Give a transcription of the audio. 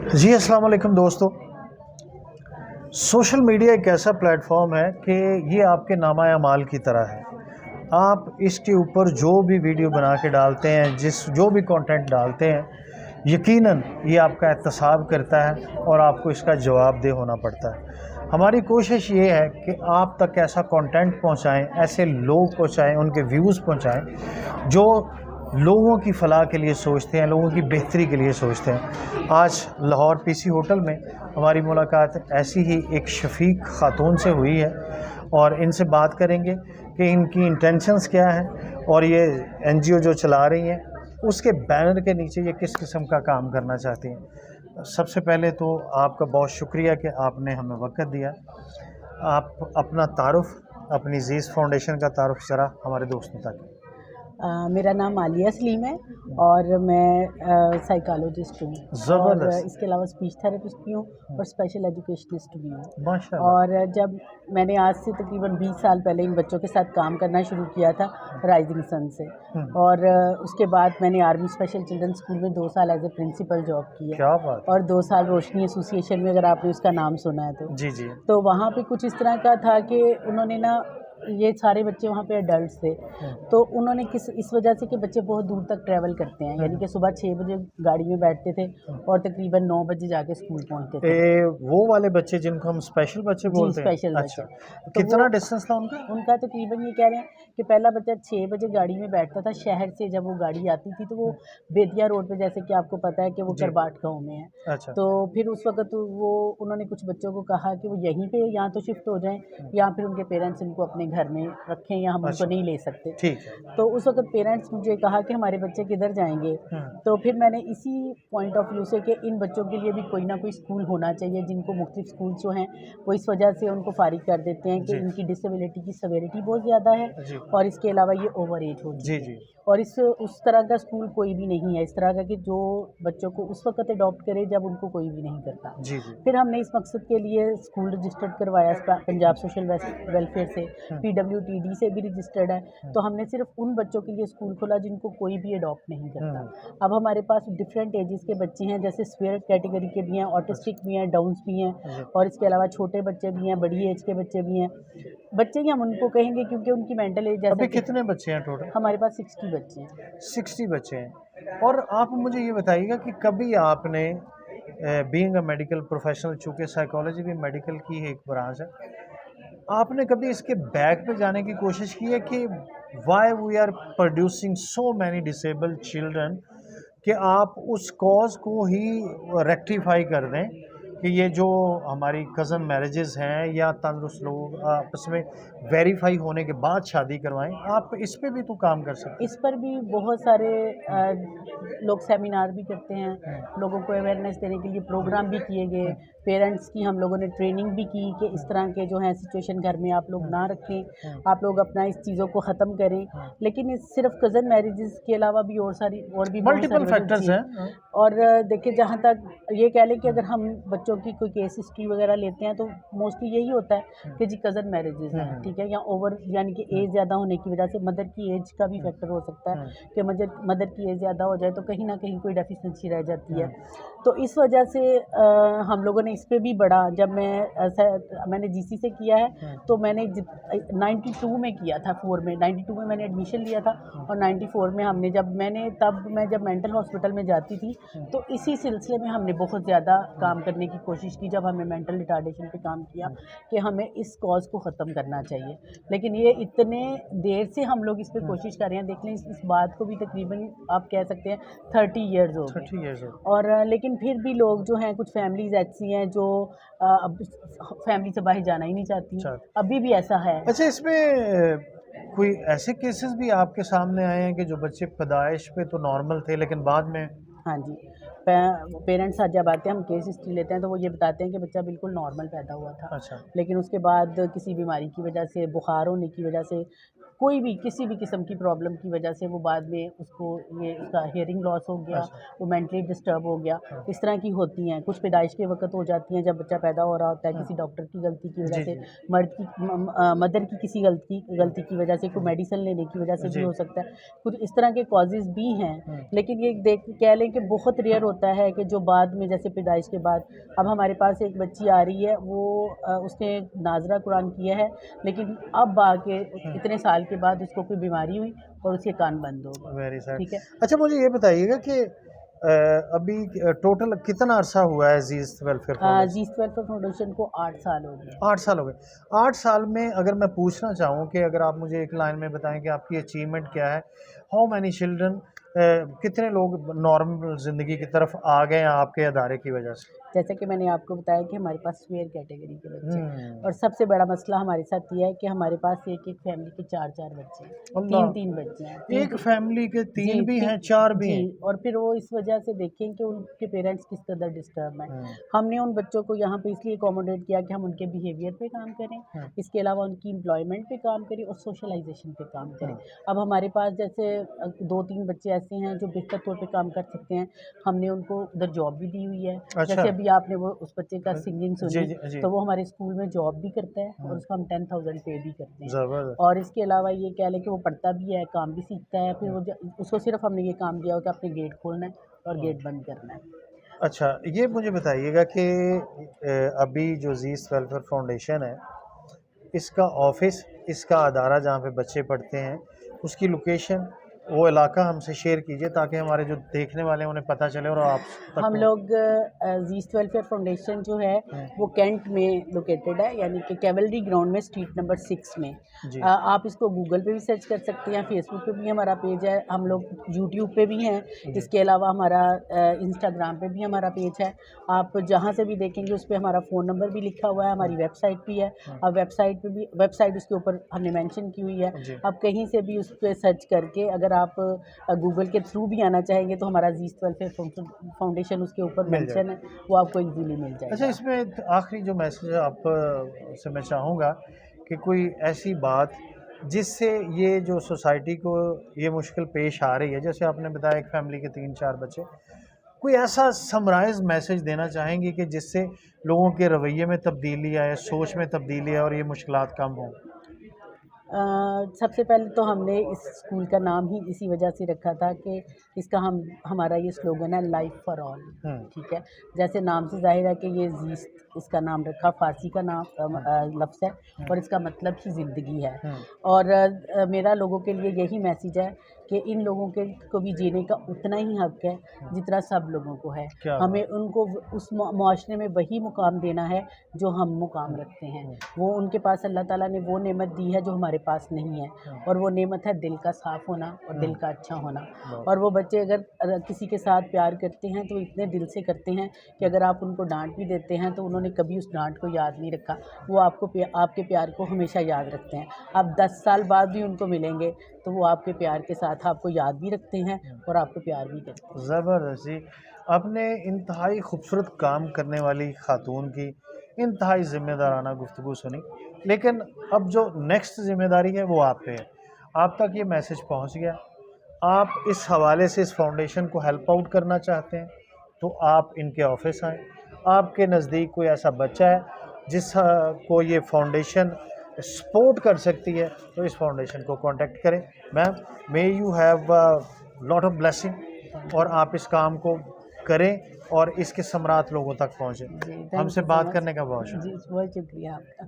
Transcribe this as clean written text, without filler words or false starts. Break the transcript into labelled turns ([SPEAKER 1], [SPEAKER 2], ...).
[SPEAKER 1] जी अस्सलाम वालेकुम दोस्तों। सोशल मीडिया एक ऐसा प्लेटफॉर्म है कि ये आपके नामा अमाल की तरह है। आप इसके ऊपर जो भी वीडियो बना के डालते हैं, जो भी कंटेंट डालते हैं, यकीनन ये आपका एहतसाब करता है और आपको इसका जवाबदेह होना पड़ता है। हमारी कोशिश ये है कि आप तक ऐसा कंटेंट पहुंचाएं, ऐसे लोग पहुंचाएं, उनके व्यूज़ पहुंचाएं जो लोगों की फ़लाह के लिए सोचते हैं, लोगों की बेहतरी के लिए सोचते हैं। आज लाहौर पीसी होटल में हमारी मुलाकात ऐसी ही एक शफ़ीक ख़ातून से हुई है और इनसे बात करेंगे कि इनकी इंटेंशंस क्या हैं और ये एनजीओ जो चला रही हैं उसके बैनर के नीचे ये किस किस्म का काम करना चाहती हैं। सबसे पहले तो आपका बहुत शुक्रिया कि आपने हमें वक़्त दिया। आप अपना तारुफ़, अपनी ज़ीज़ फाउंडेशन का तारुफ़ ज़रा हमारे दोस्तों तक।
[SPEAKER 2] मेरा नाम आलिया सलीम है और मैं साइकोलॉजिस्ट हूँ और
[SPEAKER 1] ज़बरदस्त।
[SPEAKER 2] इसके अलावा स्पीच थेरेपिस्ट भी हूँ और स्पेशल एजुकेशनिस्ट भी हूँ।
[SPEAKER 1] माशाल्लाह।
[SPEAKER 2] और जब मैंने आज से तकरीबन 20 साल पहले इन बच्चों के साथ काम करना शुरू किया था राइजिंग सन से, और उसके बाद मैंने आर्मी स्पेशल चिल्ड्रन स्कूल में 2 साल एज ए प्रिंसिपल जॉब की है
[SPEAKER 1] क्या बात है।
[SPEAKER 2] और 2 साल रोशनी एसोसिएशन में, अगर आपने उसका नाम सुना है
[SPEAKER 1] जी जी।
[SPEAKER 2] तो वहाँ पे कुछ इस तरह का था कि उन्होंने ना, ये सारे बच्चे वहाँ पे एडल्ट थे, तो उन्होंने इस वजह से कि बच्चे बहुत दूर तक ट्रैवल करते हैं, यानी कि सुबह 6 बजे गाड़ी में बैठते थे और तकरीबन 9 बजे जाके स्कूल पहुँचते थे।
[SPEAKER 1] वो वाले बच्चे जिनको हम स्पेशल बच्चे
[SPEAKER 2] जी,
[SPEAKER 1] बोलते हैं।
[SPEAKER 2] स्पेशल
[SPEAKER 1] अच्छा,
[SPEAKER 2] बच्चे। तो
[SPEAKER 1] कितना डिस्टेंस था उनका?
[SPEAKER 2] उनका तकरीबन ये कह रहे हैं कि पहला बच्चा 6 बजे गाड़ी में बैठता था शहर से, जब वो गाड़ी आती थी तो वो बेतिया रोड पे, जैसे कि आपको पता है कि वो
[SPEAKER 1] जी।
[SPEAKER 2] करबाट गाँव में है।
[SPEAKER 1] अच्छा।
[SPEAKER 2] तो फिर उस वक़्त वो उन्होंने कुछ बच्चों को कहा कि वो यहीं पे या तो शिफ्ट हो जाएँ या फिर उनके पेरेंट्स इनको अपने घर में रखें या हम उनको
[SPEAKER 1] अच्छा।
[SPEAKER 2] नहीं ले सकते।
[SPEAKER 1] ठीक है।
[SPEAKER 2] तो उस वक़्त पेरेंट्स मुझे कहा कि हमारे बच्चे किधर जाएँगे? तो फिर मैंने इसी पॉइंट ऑफ व्यू से कि इन बच्चों के लिए भी कोई ना कोई स्कूल होना चाहिए, जिनको मुख्तलिफ स्कूल जो हैं वो इस वजह से उनको फ़ारिग कर देते हैं कि
[SPEAKER 1] जी।
[SPEAKER 2] इनकी डिसेबिलिटी की सेवेरिटी बहुत ज़्यादा है
[SPEAKER 1] जी।
[SPEAKER 2] और इसके अलावा ये ओवर एज हो
[SPEAKER 1] जी
[SPEAKER 2] चुके
[SPEAKER 1] जी।
[SPEAKER 2] हैं। और उस तरह का स्कूल कोई भी नहीं है, इस तरह का कि जो बच्चों को उस वक़्त अडॉप्ट करे जब उनको कोई भी नहीं करता।
[SPEAKER 1] जी जी।
[SPEAKER 2] फिर हमने इस मकसद के लिए स्कूल रजिस्टर्ड करवाया पंजाब सोशल वेलफेयर से, PWTD से भी रजिस्टर्ड है। तो हमने सिर्फ उन बच्चों के लिए स्कूल खोला जिनको कोई भी अडॉप्ट नहीं करता। अब हमारे पास डिफरेंट एजेस के बच्चे हैं, जैसे स्क्वेयर कैटेगरी के भी हैं, ऑटिस्टिक भी हैं, डाउन्स भी हैं और इसके अलावा छोटे बच्चे भी हैं, बड़ी एज के बच्चे भी हैं। बच्चे ही हम उनको कहेंगे क्योंकि उनकी मेंटल एज, जैसे
[SPEAKER 1] अभी कितने बच्चे हैं टोटल?
[SPEAKER 2] हमारे पास 60 बच्चे हैं।
[SPEAKER 1] 60 बच्चे हैं। और आप मुझे ये बताइएगा कि कभी आपने बीइंग अ मेडिकल प्रोफेशनल, चूँकि साइकोलॉजी भी मेडिकल की ही एक ब्रांच है, आपने कभी इसके बैक पे जाने की कोशिश की है कि why we are producing so many disabled children, कि आप उस कॉज को ही रेक्टिफाई कर दें कि ये जो हमारी कज़न मैरिजेस हैं या तंदुरुस्त लोग आपस में वेरीफाई होने के बाद शादी करवाएं। आप इस पे भी तो काम कर सकते
[SPEAKER 2] इस पर भी बहुत सारे लोग सेमिनार भी करते हैं, लोगों को अवेयरनेस देने के लिए प्रोग्राम भी किए गए, पेरेंट्स की हम लोगों ने ट्रेनिंग भी की कि इस तरह के जो हैं सिचुएशन घर में आप लोग ना रखें, आप लोग अपना इस चीज़ों को ख़त्म करें। लेकिन इस सिर्फ कज़न मैरिजेस के अलावा भी और भी बहुत
[SPEAKER 1] मल्टीपल
[SPEAKER 2] सारी
[SPEAKER 1] फैक्टर्स
[SPEAKER 2] जी।
[SPEAKER 1] हैं।
[SPEAKER 2] और देखिए, जहाँ तक ये कह लें कि अगर हम बच्चों की कोई केस हिस्ट्री वगैरह लेते हैं तो मोस्टली यही होता है कि जी कज़न मैरिजेस हैं, ठीक है, या ओवर यानी कि एज ज़्यादा होने की वजह से मदर की एज का भी फैक्टर हो सकता है कि मदर की एज ज़्यादा हो जाए तो कहीं ना कहीं कोई डेफिशिएंसी रह जाती है। तो इस वजह से हम लोगों ने इस पे भी बड़ा, जब मैंने GC से किया है तो मैंने 92 में किया था, 4 में 92 में मैंने एडमिशन लिया था और 94 में हमने जब मेंटल हॉस्पिटल में जाती थी तो इसी सिलसिले में हमने बहुत ज़्यादा काम करने की कोशिश की, जब हमने मेंटल रिटार्डेशन पे काम किया कि हमें इस कॉज को ख़त्म करना चाहिए। लेकिन ये इतने देर से हम लोग इस पे कोशिश कर रहे हैं, देख लें इस बात को भी तकरीबन आप कह सकते हैं 30 इयर्स हो गए
[SPEAKER 1] 30 ईयर्स हो।
[SPEAKER 2] और लेकिन फिर भी लोग जो हैं, कुछ फैमिलीज़ ऐसी हैं जो अब फैमिली से बाहर जाना ही नहीं चाहती, अभी भी ऐसा है।
[SPEAKER 1] अच्छा, इसमें कोई ऐसे केसेस भी आपके सामने आए हैं कि जो बच्चे पैदाइश पे तो नॉर्मल थे लेकिन बाद में?
[SPEAKER 2] हाँ जी, पेरेंट्स आज जब आते हैं, हम केस हिस्ट्री लेते हैं तो वो ये बताते हैं कि बच्चा बिल्कुल नॉर्मल पैदा हुआ था,
[SPEAKER 1] अच्छा।
[SPEAKER 2] लेकिन उसके बाद किसी बीमारी की वजह से, बुखार होने की वजह से, कोई भी किसी भी किस्म की प्रॉब्लम की वजह से वो बाद में उसका हियरिंग लॉस हो गया,
[SPEAKER 1] अच्छा।
[SPEAKER 2] वो मेंटली डिस्टर्ब हो गया। इस तरह की होती हैं, कुछ पैदाइश के वक़्त हो जाती हैं जब बच्चा पैदा हो रहा होता है, किसी डॉक्टर की गलती की वजह
[SPEAKER 1] जी
[SPEAKER 2] से,
[SPEAKER 1] जी।
[SPEAKER 2] मदर की किसी गलती की वजह से, कोई मेडिसिन लेने की वजह से भी
[SPEAKER 1] जी।
[SPEAKER 2] हो सकता है। कुछ इस तरह के कॉजेज़ भी हैं, लेकिन ये कह लें कि बहुत रेयर होता होता है कि जो बाद में जैसे पैदाइश के बाद, अब हमारे पास एक बच्ची आ रही है, वो उसने नाजरा कुरान किया है, लेकिन अब आके इतने साल के बाद उसको कोई बीमारी हुई और उसके कान बंद हो गए।
[SPEAKER 1] Very sad.
[SPEAKER 2] ठीक है।
[SPEAKER 1] अच्छा, मुझे ये बताइएगा कि अभी टोटल कितना अरसा हुआ है जीस वेलफेयर फाउंडेशन?
[SPEAKER 2] जीस वेलफेयर फाउंडेशन को 8 साल हो गए।
[SPEAKER 1] 8 साल हो गए। 8 साल में अगर मैं पूछना चाहूँ कि अगर आप मुझे एक लाइन में बताएं कि आपकी अचीवमेंट क्या है, हाउ मैनी चिल्ड्रन, कितने लोग नॉर्मल ज़िंदगी की तरफ आ गए हैं आपके अदारे की वजह से?
[SPEAKER 2] जैसे कि मैंने आपको बताया कि हमारे पास स्वेयर कैटेगरी के बच्चे हैं, और
[SPEAKER 1] हम्म,
[SPEAKER 2] सबसे बड़ा मसला हमारे साथ ये है कि हमारे पास एक एक फैमिली के 4-4 बच्चे हैं,
[SPEAKER 1] अल्लाह,
[SPEAKER 2] 3-3 बच्चे हैं,
[SPEAKER 1] एक फैमिली के
[SPEAKER 2] जी
[SPEAKER 1] 3 भी हैं, 4 भी
[SPEAKER 2] जी।
[SPEAKER 1] हैं।
[SPEAKER 2] और फिर वो इस वजह से देखें कि उनके पेरेंट्स किस कदर डिस्टर्ब हैं।
[SPEAKER 1] हम्म,
[SPEAKER 2] हमने उन बच्चों को यहाँ पे इसलिए अकोमोडेट किया कि हम उनके बिहेवियर पे काम करें,
[SPEAKER 1] हम्म,
[SPEAKER 2] इसके अलावा उनकी एम्प्लॉयमेंट पे काम करें और सोशलाइजेशन पे काम करें।
[SPEAKER 1] हम्म,
[SPEAKER 2] अब हमारे पास जैसे 2-3 बच्चे ऐसे हैं जो बेहतर तौर पे काम कर सकते हैं, हमने उनको उधर जॉब भी दी हुई है।
[SPEAKER 1] अच्छा,
[SPEAKER 2] जैसे अभी आपने वो उस बच्चे का सिंगिंग
[SPEAKER 1] जी
[SPEAKER 2] सुनी,
[SPEAKER 1] जी जी,
[SPEAKER 2] तो वो हमारे स्कूल में जॉब भी करता है और
[SPEAKER 1] हम्म,
[SPEAKER 2] उसको हम 10,000 पे भी करते हैं।
[SPEAKER 1] ज़बरदस्त।
[SPEAKER 2] और इसके अलावा ये कह लें कि वो पढ़ता भी है, काम भी सीखता है। फिर वो उसको सिर्फ हमने ये काम दिया हो कि अपने गेट खोलना है और गेट बंद करना है।
[SPEAKER 1] अच्छा, ये मुझे बताइएगा कि अभी जो जीस वेलफेयर फाउंडेशन है, इसका ऑफिस, इसका अदारा जहाँ पे बच्चे पढ़ते हैं, उसकी लोकेशन, वो इलाका हमसे शेयर कीजिए ताकि हमारे जो देखने वाले हैं उन्हें पता चले और आप तक
[SPEAKER 2] हम लोग जीस्ट वेलफेयर फाउंडेशन जो है
[SPEAKER 1] हम्म,
[SPEAKER 2] वो कैंट में लोकेटेड है, यानी कि कैवलरी ग्राउंड में, स्ट्रीट नंबर 6 में।
[SPEAKER 1] जी,
[SPEAKER 2] आप इसको गूगल पे भी सर्च कर सकते हैं, फेसबुक पे भी हमारा पेज है, हम लोग यूट्यूब पे भी हैं।
[SPEAKER 1] जी,
[SPEAKER 2] इसके अलावा हमारा इंस्टाग्राम पे भी हमारा पेज है। आप जहाँ से भी देखेंगे उस पर हमारा फ़ोन नंबर भी लिखा हुआ है, हमारी वेबसाइट भी है। अब वेबसाइट पे भी, वेबसाइट उसके ऊपर हमने मेंशन की हुई है।
[SPEAKER 1] जी,
[SPEAKER 2] आप कहीं से भी उस पर सर्च करके, अगर आप गूगल के थ्रू भी आना चाहेंगे तो हमारा जीस्ट वेलफेयर फाउंडेशन उसके ऊपर
[SPEAKER 1] मिल
[SPEAKER 2] मेंशन है,
[SPEAKER 1] जाएगा।
[SPEAKER 2] वो आपको इजीली मिल
[SPEAKER 1] अच्छा,
[SPEAKER 2] जाएगा।
[SPEAKER 1] इसमें एक आखिरी जो मैसेज आप से मैं चाहूँगा कि कोई ऐसी बात जिससे ये जो सोसाइटी को ये मुश्किल पेश आ रही है, जैसे आपने बताया एक फैमिली के 3-4 बच्चे, कोई ऐसा समराइज़ मैसेज देना चाहेंगे कि जिससे लोगों के रवैये में तब्दीली आए, सोच में तब्दीली आए और ये मुश्किलात कम हों?
[SPEAKER 2] सबसे पहले तो हमने इस स्कूल का नाम ही इसी वजह से रखा था कि इसका हमारा ये स्लोगन है, लाइफ फॉर ऑल।
[SPEAKER 1] हुँ,
[SPEAKER 2] ठीक है। जैसे नाम से जाहिर है कि ये जीस्ट इसका नाम रखा, फारसी का नाम लफ्ज़ है,
[SPEAKER 1] हुँ,
[SPEAKER 2] और इसका मतलब ही ज़िंदगी है।
[SPEAKER 1] हुँ,
[SPEAKER 2] और मेरा लोगों के लिए यही मैसेज है कि इन लोगों के को भी जीने का उतना ही हक है जितना सब लोगों को है।
[SPEAKER 1] क्या
[SPEAKER 2] हमें
[SPEAKER 1] बात!
[SPEAKER 2] उनको उस मुआशरे में वही मुकाम देना है जो हम मुकाम रखते हैं। वो उनके पास अल्लाह ताला ने वो नेमत दी है जो हमारे पास नहीं है, और वो नेमत है दिल का साफ़ होना और दिल का अच्छा होना।
[SPEAKER 1] बहुत
[SPEAKER 2] और वो बच्चे अगर किसी के साथ प्यार करते हैं तो इतने दिल से करते हैं कि अगर आप उनको डांट भी देते हैं तो उन्होंने कभी उस डांट को याद नहीं रखा, वो आपके प्यार को हमेशा याद रखते हैं। आप 10 साल बाद भी उनको मिलेंगे तो वो आपके प्यार के साथ आपको याद भी रखते हैं और आपको प्यार भी करते हैं।
[SPEAKER 1] ज़बरदस्त जी। आपने इंतहाई खूबसूरत काम करने वाली ख़ातून की इंतहाई ज़िम्मेदाराना गुफ्तगू सुनी, लेकिन अब जो नेक्स्ट ज़िम्मेदारी है वो आप पे है। आप तक ये मैसेज पहुँच गया, आप इस हवाले से इस फाउंडेशन को हेल्प आउट करना चाहते हैं, तो आप इनके ऑफ़िस आएँ। आपके नज़दीक कोई ऐसा बच्चा है जिस को ये फाउंडेशन सपोर्ट कर सकती है, तो इस फाउंडेशन को कॉन्टैक्ट करें। Ma'am, may you have lot of blessing, और आप इस काम को करें और इसके समरात लोगों तक पहुँचे।
[SPEAKER 2] जी, थैंक
[SPEAKER 1] हमसे
[SPEAKER 2] यू सो
[SPEAKER 1] बात
[SPEAKER 2] मच।
[SPEAKER 1] करने का बहुत
[SPEAKER 2] जी,
[SPEAKER 1] शुक्रिया।
[SPEAKER 2] बहुत शुक्रिया आपका।